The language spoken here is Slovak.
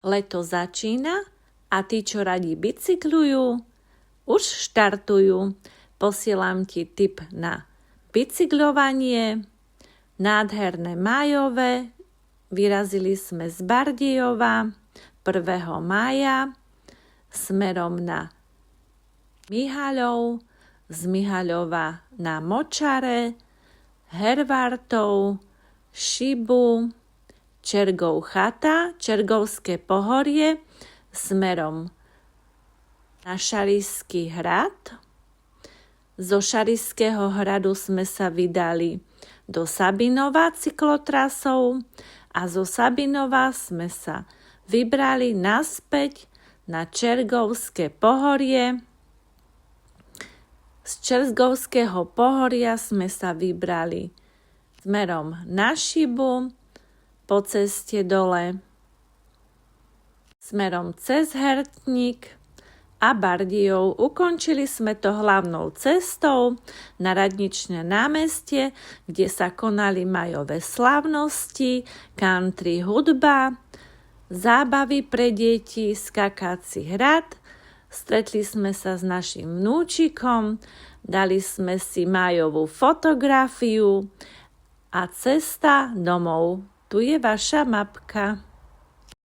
Leto začína a tí, čo radi bicyklujú, už štartujú. Posielam ti tip na bicyklovanie. Nádherné májové. Vyrazili sme z Bardejova 1. mája smerom na Mihaľov, z Mihaľova na Močare, Hervartov, Šibu, Čergov chata, Čergovské pohorie smerom na Šarišský hrad. Zo Šarišského hradu sme sa vydali do Sabinova cyklotrasou a zo Sabinova sme sa vybrali naspäť na Čergovské pohorie. Z Čergovského pohoria sme sa vybrali smerom na Šibu, po ceste dole smerom cez Hertník a Bardejov. Ukončili sme to hlavnou cestou na Radničné námestie, kde sa konali májové slávnosti, country hudba, zábavy pre deti, skakací hrad. Stretli sme sa s našim vnúčikom, dali sme si májovú fotografiu a cesta domov. Tu je vaša mapka.